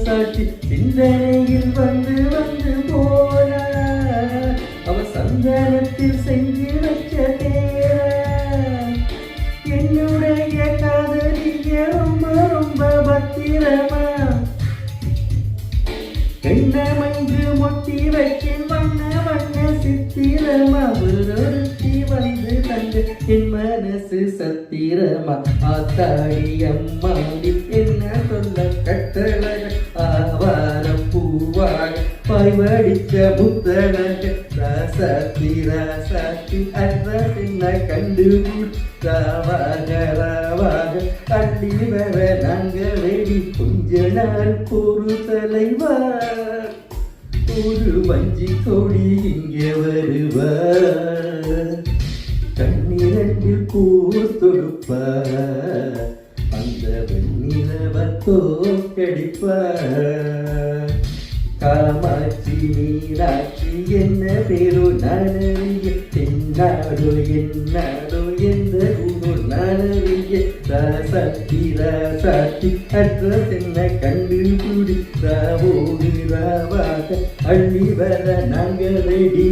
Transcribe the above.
சாட்சி சிந்தனையில் வந்து வந்து போனா அவ சந்தனத்தில் செஞ்சு வச்ச தேர என்னுடைய காதலிய ரொம்ப ரொம்ப பத்திரமா என்ன மஞ்சு மொட்டி வைக்கும் வண்ண வண்ண சித்திரமா ஒருத்தி வந்து தந்து என் மனசு சத்திரமா ஆத்தாடி அம்மாடி என்ன சொல்ல கட்டழக ஆவாரம் பூவாக பாய்வடிச்ச முத்தழக ராசாத்தி ராசாத்தி அன்ற பின்ன கண்டு ராவாக ராவாக அள்ளி வர நாங்க வெடி கொஞ்ச நாள் பொறு தலைவா ஒரு வஞ்சி கொடி இங்கே வருவார் கண்ணீரண்டில் பூ தொடுப்பார் அந்த வெண்ணிலவ தோக்கடிப்பார் காமாட்சி மீனாட்சி என்ன பேரோ நானறிய என்னாடோ என்னாடோ எந்த ஊரோ நானறிய ராசாத்தி ராசாத்தி அற்ற தென்ன கண்டு கூடி ராவோடு ராவாக அள்ளி வர நாங்கள் ரெடி.